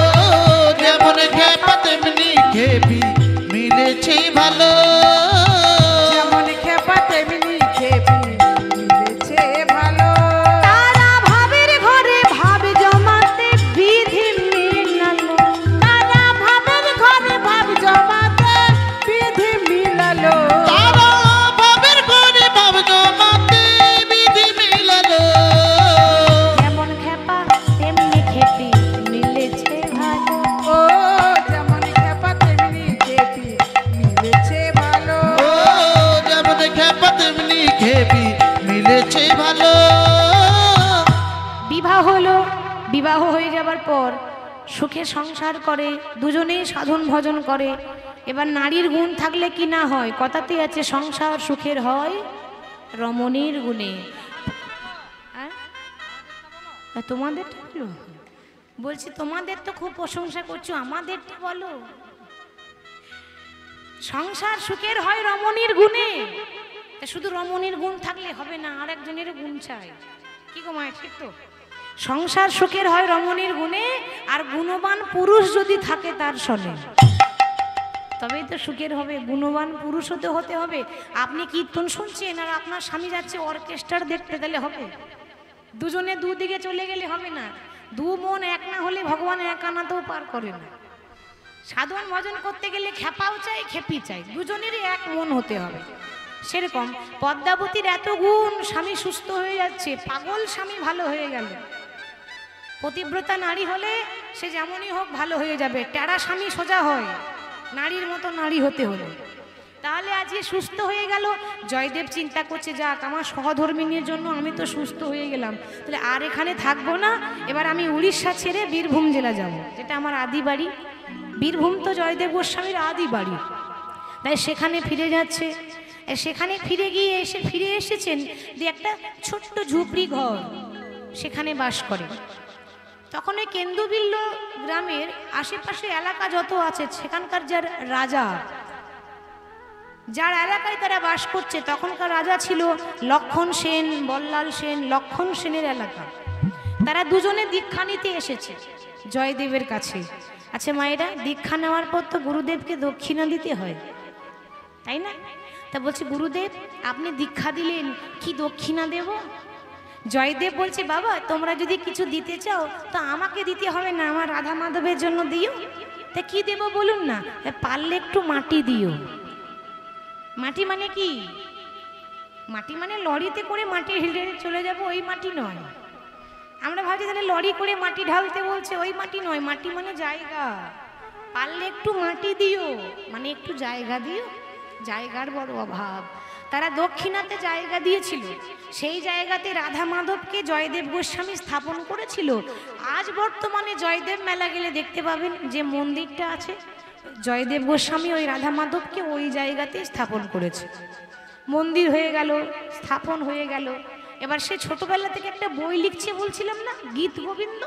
যেমন খেপা তেমনি খেপি, মিলেছে ভালো। যেমন খেপা তেমনি খেপি, মিলেছে ভালো। তারা ভাবের ঘরে ভাব জমাতে বিধি মিলালো, তারা ভাবের ঘরে ভাব জমাতে বিধি মিলালো। তারা ভাবের ঘরে ভাব জমাতে বিধি মিলালো। যেমন খেপা তেমনি খেপি, মিলেছে ভালো। ও যেমন খেপা তেমনি খেপি, মিলেছে ভালো। ও যেমন খেপা তেমনি খেপি, মিলেছে ভালো। বিবাহ হলো, বিবাহ হয়ে যাবার পর সুখে সংসার করে, দুজনেই সাধন ভজন করে। এবার নারীর গুণ থাকলে কি না হয়, কথাতে আছে, সংসার সুখের হয় রমণীর গুণে। তোমাদেরটা বলো, বলছি তোমাদের তো খুব প্রশংসা করছো, আমাদেরটা বলো। সংসার সুখের হয় রমণীর গুণে। শুধু রমণীর গুণ থাকলে হবে না, আর একজনের গুণ চাই। কি গো মায়ের, ঠিক তো? সংসার সুখের হয় রমণীর গুণে, আর গুণবান পুরুষ যদি থাকে তার সনে, তবেই তো সুখের হবে। গুণবান পুরুষ হতে হবে। আপনি কীর্তন শুনছেন আর আপনার স্বামী যাচ্ছে অর্কেস্ট্রার দেখতে, তাহলে হবে? দুজনে দুদিকে চলে গেলে হবে না। দু মন এক না হলে ভগবান এক আনাতেও পার করে না। সাধন ভজন করতে গেলে খেপাও চাই, খেপি চাই, দুজনেরই এক মন হতে হবে। সেরকম পদ্মাবতীর এত গুণ, স্বামী সুস্থ হয়ে যাচ্ছে, পাগল স্বামী ভালো হয়ে গেল। পতিব্রতা নারী হলে সে যেমনই হোক ভালো হয়ে যাবে, টেরা স্বামী সোজা হয়, নারীর মতো নারী হতে হলে। তাহলে আজকে সুস্থ হয়ে গেল। জয়দেব চিন্তা করছে, যাক আমার সহধর্মিনীর জন্য আমি তো সুস্থ হয়ে গেলাম, তাহলে আর এখানে থাকবো না, এবার আমি উড়িষ্যা ছেড়ে বীরভূম জেলা যাব, যেটা আমার আদি বাড়ি। বীরভূম তো জয়দেব গোস্বামীর আদি বাড়ি, তাই সেখানে ফিরে যাচ্ছে। সেখানে ফিরে এসেছেন দিয়ে একটা ছোট্ট ঝুপড়ি ঘর সেখানে বাস করে। তখন ওই কেন্দুবিল্ল গ্রামের আশেপাশে এলাকা যত আছে সেখানকার যার রাজা, যার এলাকায় তারা বাস করছে, তখনকার রাজা ছিল লক্ষণ সেন, বল্লাল সেন। লক্ষণ সেনের এলাকা। তারা দুজনে দীক্ষা নিতে এসেছে জয়দেবের কাছে। আচ্ছা মায়েরা, দীক্ষা নেওয়ার পর তো গুরুদেবকে দক্ষিণা দিতে হয়, তাই না? তা বলছে, গুরুদেব আপনি দীক্ষা দিলেন, কি দক্ষিণা দেব? জয়দেব বলছে, বাবা তোমরা যদি কিছু দিতে চাও তো আমাকে দিতে হবে না, আমার রাধা মাধবের জন্য দিও। তা কি দেব বলুন না? পারলে একটু মাটি দিও। মাটি মানে কি? মাটি মানে লরিতে করে মাটি হেঁটে চলে যাব ওই মাটি নয়। আমরা ভাবছি তাহলে লরি করে মাটি ঢালতে বলছে, ওই মাটি নয়। মাটি মানে জায়গা। পারলে একটু মাটি দিও মানে একটু জায়গা দিও। জায়গার বড় অভাব। তারা দক্ষিণাতে জায়গা দিয়েছিল, সেই জায়গাতে রাধা মাধবকে জয়দেব গোস্বামী স্থাপন করেছিল। আজ বর্তমানে জয়দেব মেলা গেলে দেখতে পাবেন যে মন্দিরটা আছে, জয়দেব গোস্বামী ওই রাধা মাধবকে ওই জায়গাতে স্থাপন করেছে। মন্দির হয়ে গেল, স্থাপন হয়ে গেল। এবার সে ছোটবেলা থেকে একটা বই লিখছে বলছিলাম না, গীত গোবিন্দ,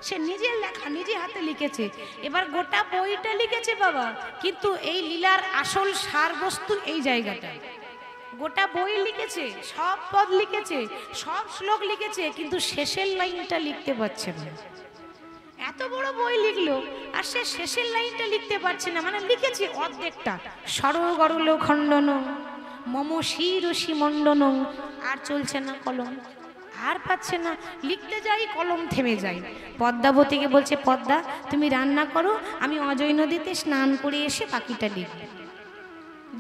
সে নিজের লেখা, নিজে হাতে লিখেছে। এবার গোটা বইটা লিখেছে বাবা, কিন্তু এই লীলার আসল সারবস্তু এই জায়গাটায়। গোটা বই লিখেছে, সব পদ লিখেছে, সব শ্লোক লিখেছে, কিন্তু শেষের লাইনটা লিখতে পারছে না। এত বড় বই লিখলো আর সে শেষের লাইনটা লিখতে পারছে না। মানে লিখেছে অর্ধেকটা, সরগরল খণ্ডন মম শিরসি মণ্ডন, আর চলছে না কলম, আর পাচ্ছে না। লিখতে যাই কলম থেমে যায়। পদ্মাবতীকে বলছে, পদ্মা তুমি রান্না করো, আমি অজয় নদীতে স্নান করে এসে বাকিটা লিখব।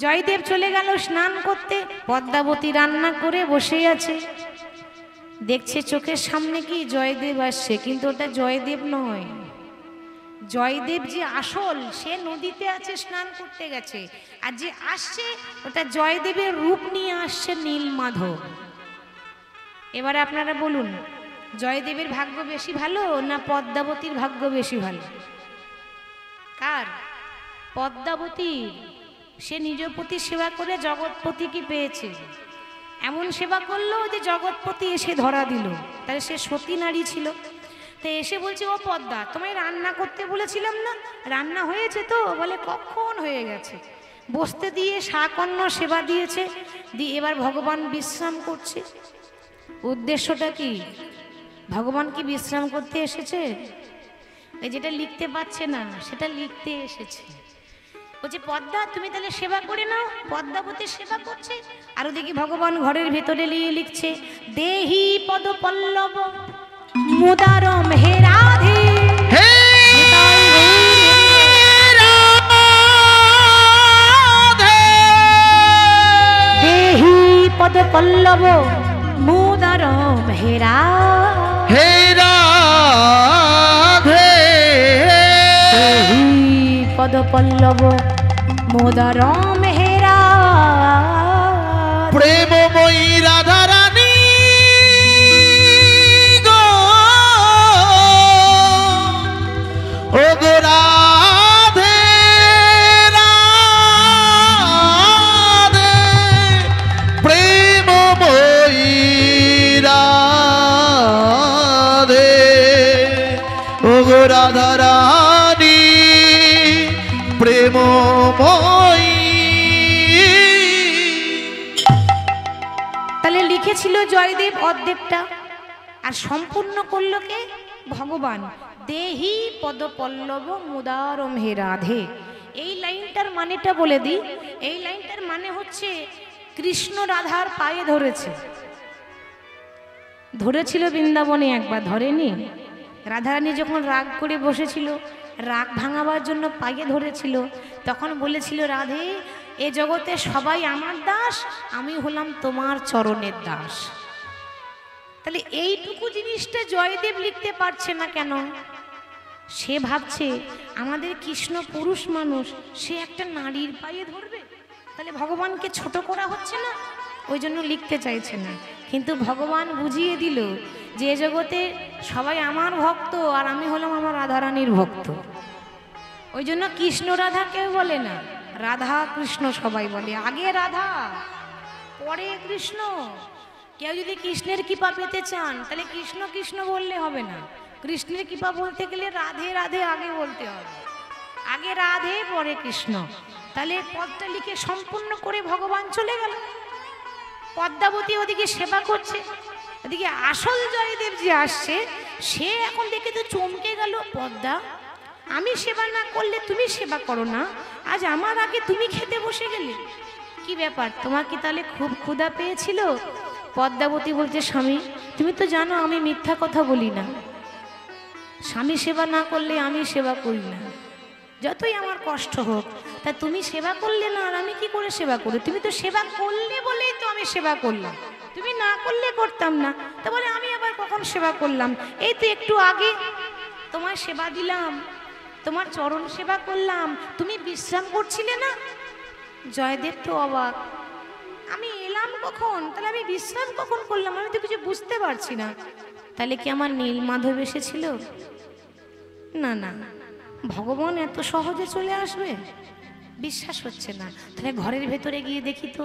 জয়দেব চলে গেল স্নান করতে, পদ্মাবতী রান্না করে বসে আছে। দেখছে চোখের সামনে কি জয়দেব আসছে, কিন্তু ওটা জয়দেব নয়। জয়দেব যে আসল, সে নদীতে আছে, স্নান করতে গেছে। আর যে আসছে ওটা জয়দেবের রূপ নিয়ে আসছে নীলমাধব। এবারে আপনারা বলুন, জয়দেবের ভাগ্য বেশি ভালো না পদ্মাবতীর ভাগ্য বেশি ভালো? কার? পদ্মাবতীর। সে নিজ প্রতি সেবা করে জগৎপতিকে পেয়েছে। এমন সেবা করলো যে জগৎপতি এসে ধরা দিল। তাহলে সে সতী নারী ছিল। তো এসে বলছে, ও পদ্মা তোমায় রান্না করতে বলেছিলাম না, রান্না হয়েছে তো? বলে কখন হয়ে গেছে। বসতে দিয়ে শাকন্য সেবা দিয়েছে, দিয়ে এবার ভগবান বিশ্রাম করছে। উদ্দেশ্যটা কি? ভগবান কি বিশ্রাম করতে এসেছে? এই যেটা লিখতে পারছে না সেটা লিখতে এসেছে। বলছে, পদ্মা তুমি তাহলে সেবা করে নাও। পদ্মাবতীর সেবা করছে, আর ওদিকে ভগবান ঘরের ভেতরে নিয়ে লিখছে, দেহি পদ পল্লব মুদারম হে রাধে, দেহি পদ পল্লব মুদারম হে রাধে, দেহি পদ পল্লব মুদারম হে রাধে। প্রেমময়ী রাধা রানী গো, ও গো রাধে রাধে, প্রেমময়ী রাধে, ও গো রাধা রানী প্রেমময়ী। তাহলে লিখেছিল জয়দেব অর্ধেকটা, আর সম্পূর্ণ করলো কে? ভগবান। দেহি পদ পল্লব মুদারম হে রাধে। এই লাইনটার মানেটা বলে দিই। এই লাইনটার মানে হচ্ছে কৃষ্ণ রাধার পায়ে ধরেছে। ধরেছিল বৃন্দাবনে একবার, ধরেনি? রাধারানী যখন রাগ করে বসেছিল, রাগ ভাঙাবার জন্য পায়ে ধরেছিল, তখন বলেছিল, রাধে এ জগতে সবাই আমার দাস, আমি হলাম তোমার চরণের দাস। তাহলে এইটুকু জিনিসটা জয়দেব লিখতে পারছে না কেন? সে ভাবছে আমাদের কৃষ্ণ পুরুষ মানুষ, সে একটা নারীর পায়ে ধরবে, তাহলে ভগবানকে ছোট করা হচ্ছে না, ওই জন্য লিখতে চাইছে না। কিন্তু ভগবান বুঝিয়ে দিল যে এ জগতে সবাই আমার ভক্ত, আর আমি হলাম আমার রাধারানীর ভক্ত। ওই জন্য কৃষ্ণ রাধা কেউ বলে না, রাধা কৃষ্ণ সবাই বলে। আগে রাধা পরে কৃষ্ণ। কেউ যদি কৃষ্ণের কৃপা পেতে চান তাহলে কৃষ্ণ কৃষ্ণ বললে হবে না, কৃষ্ণের কৃপা বলতে গেলে রাধে রাধে আগে বলতে হবে। আগে রাধে পরে কৃষ্ণ, তাহলে পদটা লিখে সম্পূর্ণ করে ভগবান চলে গেল। পদ্মাবতী ওদিকে সেবা করছে, ওদিকে আসল জয়দেব যে আসছে সে এখন দেখে তো চমকে গেল, পদ্মা আমি সেবা না করলে তুমি সেবা করো না, আজ আমার আগে তুমি খেতে বসে গেলে, কি ব্যাপার? তোমার কি তাহলে খুব ক্ষুধা পেয়েছিল? পদ্মাবতী বলছে, স্বামী তুমি তো জানো আমি মিথ্যা কথা বলি না, স্বামী সেবা না করলে আমি সেবা করি না, যতই আমার কষ্ট হোক। তা তুমি সেবা করলে না, আর আমি কি করে সেবা করি? তুমি তো সেবা করলে বলেই তো আমি সেবা করলাম, তুমি না করলে করতাম না। তা বলে আমি আবার কখন সেবা করলাম? এই তো একটু আগে তোমার সেবা দিলাম, তোমার চরণ সেবা করলাম, তুমি বিশ্রাম করছিলে না। জয়দেব তো অবাক, আমি এলাম কখন, তাহলে আমি বিশ্রাম কখন করলাম? আমি তো কিছু বুঝতে পারছি না। তাহলে কি আমার নীলমাধব এসেছিল? না না, ভগবান এত সহজে চলে আসবে বিশ্বাস হচ্ছে না। তাহলে ঘরের ভেতরে গিয়ে দেখি তো,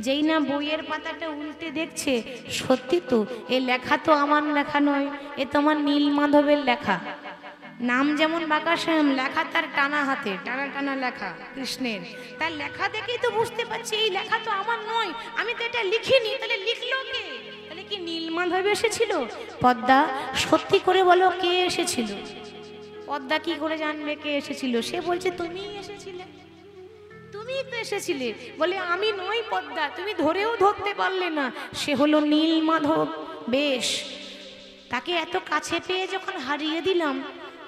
যেই না বইয়ের পাতাটা উল্টে দেখছে, সত্যি তো এই লেখা তো আমার লেখা নয়, এ তো আমার নীলমাধবের লেখা। নাম যেমন বাঁকাশ্যাম, লেখা তার টানা হাতে, টানা টানা লেখা কৃষ্ণের। তার লেখা দেখেই তো বুঝতে পারছি এই লেখা তো আমার নয়, আমি তো এটা লিখিনি। তাহলে লিখলো কে? তাহলে কি নীলমাধব এসেছিল? পদ্মা সত্যি করে বলো, কে এসেছিল? পদ্মা কি করে জানবে কে এসেছিল? সে বলছে তুমিই এসেছিলে, তুমিই তো এসেছিলে। বলে আমি নই পদ্মা, তুমি ধরেও ধরতে পারলে না, সে হলো নীলমাধব। বেশ, তাকে এত কাছে পেয়ে যখন হারিয়ে দিলাম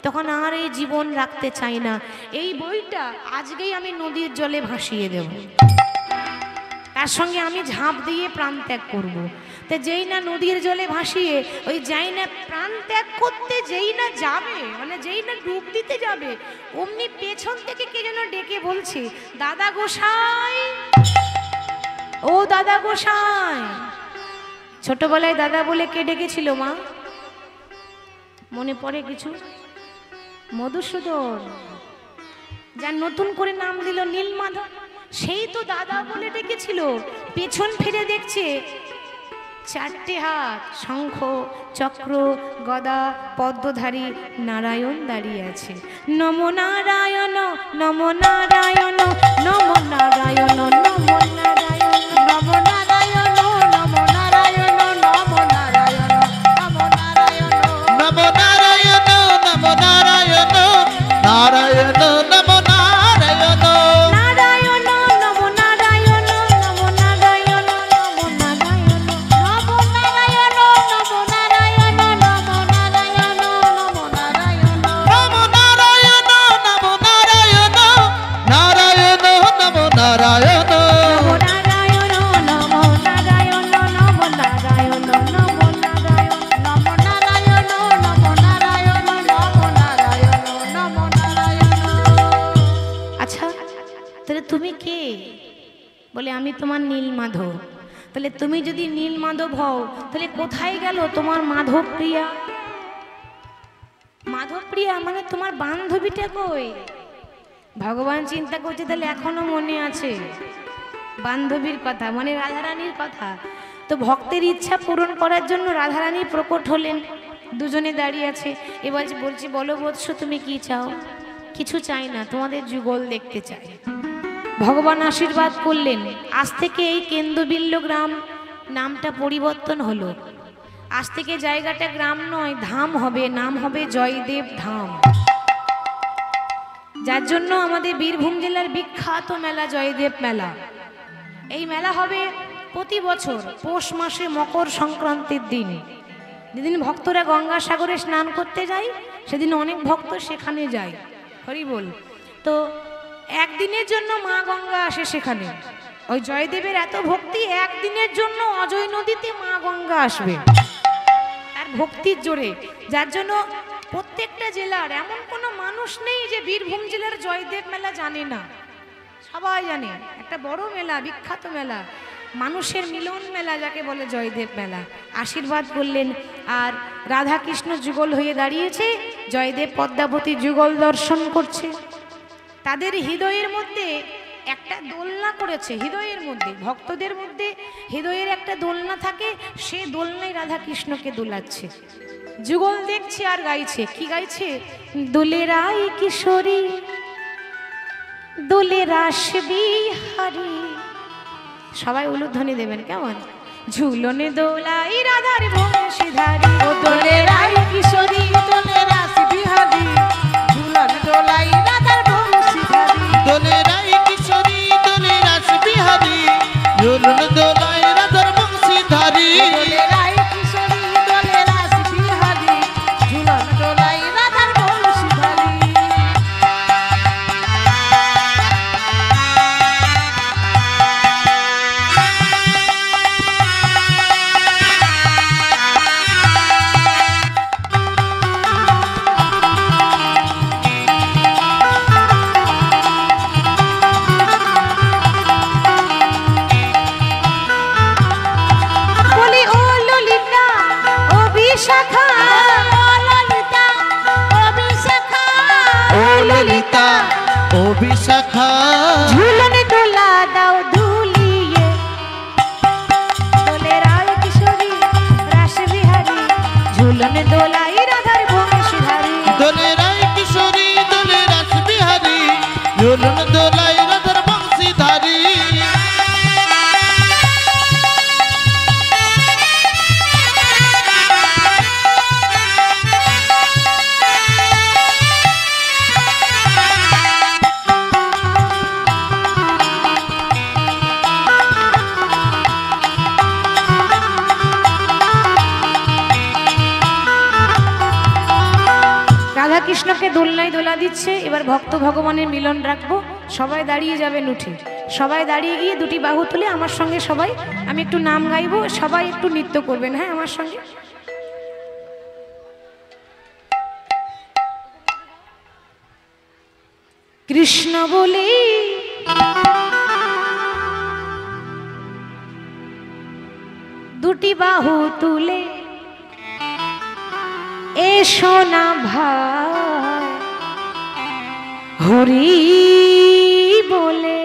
তখন আর এই জীবন রাখতে চাই না। এই বইটা আজকেই আমি নদীর জলে ভাসিয়ে দেব, তার সঙ্গে আমি ঝাঁপ দিয়ে প্রাণ ত্যাগ করব। তো যেই না নদীর জলে ভাসিয়ে ওই যাই না প্রাণ ত্যাগ করতে যেই না যাবে, মানে যেই না ডুব দিতে যাবে, অমনি পেছন থেকে কে যেন ডেকে বলছে, দাদা গোসাই, ও দাদা গোসাই। ছোটবেলায় দাদা বলে কে ডেকেছিল মা? মনে পড়ে কিছু? মধুসূদন, যার নতুন করে নাম দিল নীলমাধব, সেই তো দাদা বলে ডেকেছিল। পেছন ফিরে দেখছে চারটে হাত, শঙ্খ চক্র গদা পদ্মধারী নারায়ণ দাঁড়িয়ে আছে। নম নারায়ণ নম নারায়ণ নম নারায়ণ নম নারায়ণ নম নারায়ণ নম নারায়ণ নম নারায়ণ নম নারায়ণ নম নারায়ণ নম নারায়ণ নারায়ণ নম নারায়ণ নারায়ণ নম নারায়ণ নম নারায়ণ নম নারায়ণ নম নারায়ণ নম নারায়ণ নম নারায়ণ নম নারায়ণ নম নারায়ণ নম নারায়ণ নারায়ণ নম নারায়ণ তুমি কে? বলে আমি তোমার নীলমাধব। তাহলে তুমি যদি নীলমাধব হও তাহলে কোথায় গেল তোমার মাধব প্রিয়া? মাধব প্রিয়া মানে তোমার বান্ধবীটা কই? ভগবান চিন্তা করছে, তাহলে এখনো মনে আছে বান্ধবীর কথা, মানে রাধারানীর কথা। তো ভক্তের ইচ্ছা পূরণ করার জন্য রাধারানী প্রকট হলেন, দুজনে দাঁড়িয়ে আছে। এবার বলছি, বলো বৎস তুমি কি চাও? কিছু চাই না, তোমাদের যুগল দেখতে চাই। ভগবান আশীর্বাদ করলেন। আজ থেকে এই কেন্দ্রবিল্ল গ্রাম নামটা পরিবর্তন হলো। আজ থেকে জায়গাটা গ্রাম নয়, ধাম হবে, নাম হবে জয়দেব ধাম। যার জন্য আমাদের বীরভূম জেলার বিখ্যাত মেলা জয়দেব মেলা। এই মেলা হবে প্রতি বছর পৌষ মাসে মকর সংক্রান্তির দিন, যেদিন ভক্তরা গঙ্গাসাগরে স্নান করতে যায়, সেদিন অনেক ভক্ত সেখানে যায়। হরি বল। তো একদিনের জন্য মা গঙ্গা আসে সেখানে। ওই জয়দেবের এত ভক্তি, একদিনের জন্য অজয় নদীতে মা গঙ্গা আসবে তার ভক্তির জোরে। যার জন্য প্রত্যেকটা জেলার এমন কোনো মানুষ নেই যে বীরভূম জেলার জয়দেব মেলা জানে না, সবাই জানে। একটা বড় মেলা, বিখ্যাত মেলা, মানুষের মিলন মেলা যাকে বলে জয়দেব মেলা। আশীর্বাদ করলেন, আর রাধা কৃষ্ণ যুগল হয়ে দাঁড়িয়েছে, জয়দেব পদ্মাবতী যুগল দর্শন করছে। তাদের হৃদয়ের মধ্যে একটা দোলনা করেছে, হৃদয়ের মধ্যে, ভক্তদের মধ্যে হৃদয়ের একটা দোলনা থাকে, সে দোলনায় রাধা কৃষ্ণকে দোলাচ্ছে। যুগল দেখছে আর গাইছে, কি গাইছে? দোলে রাই কিশোরী দোলে রাস বিহারী। সবাই উলুধ্বনি দেবেন কেমন? ঝুলনে দোলাই রাধার বংশীধারী, ও দোলে রাই কিশোরী দোলে রাস বিহারী, ঝুলন দোলাই রাধার বংশীধারী। দোলে রাই কিশোরী দোলে রাস বিহারী, ঝুলন দোলাই রাধার বংশীধারী। দোলে রাই কিশোরী দোলে রাস বিহারী, ঝুলন দোলাই রাধার বংশীধারী। বলি ও ললিতা ও বিশাখা, ও ললিতা ও বিশাখা, ও ললিতা ও বিশাখা, ঝুলনে দোলা দাও ধুলিয়ে। দোলে রাই কিশোরী রাস বিহারী, ঝুলনে দোলাই রাধার বংশীধারী। দোলে রাই কিশোরী দোলে রাস বিহারী, ঝুলন দোলাই রাধার বংশীধারী। রাধা কৃষ্ণকে দোলনায় দোলা দিচ্ছে। এবার ভক্ত ভগবানের মিলন রাখবো, সবাই দাঁড়িয়ে যাবেন উঠে, সবাই দাঁড়িয়ে গিয়ে দুটি বাহু তুলে আমার সঙ্গে সবাই, আমি একটু নাম গাইবো, সবাই একটু নৃত্য করবেন, হ্যাঁ আমার সঙ্গে। কৃষ্ণ বলে দুটি বাহু তুলে এসো না ভাই, হরি বলে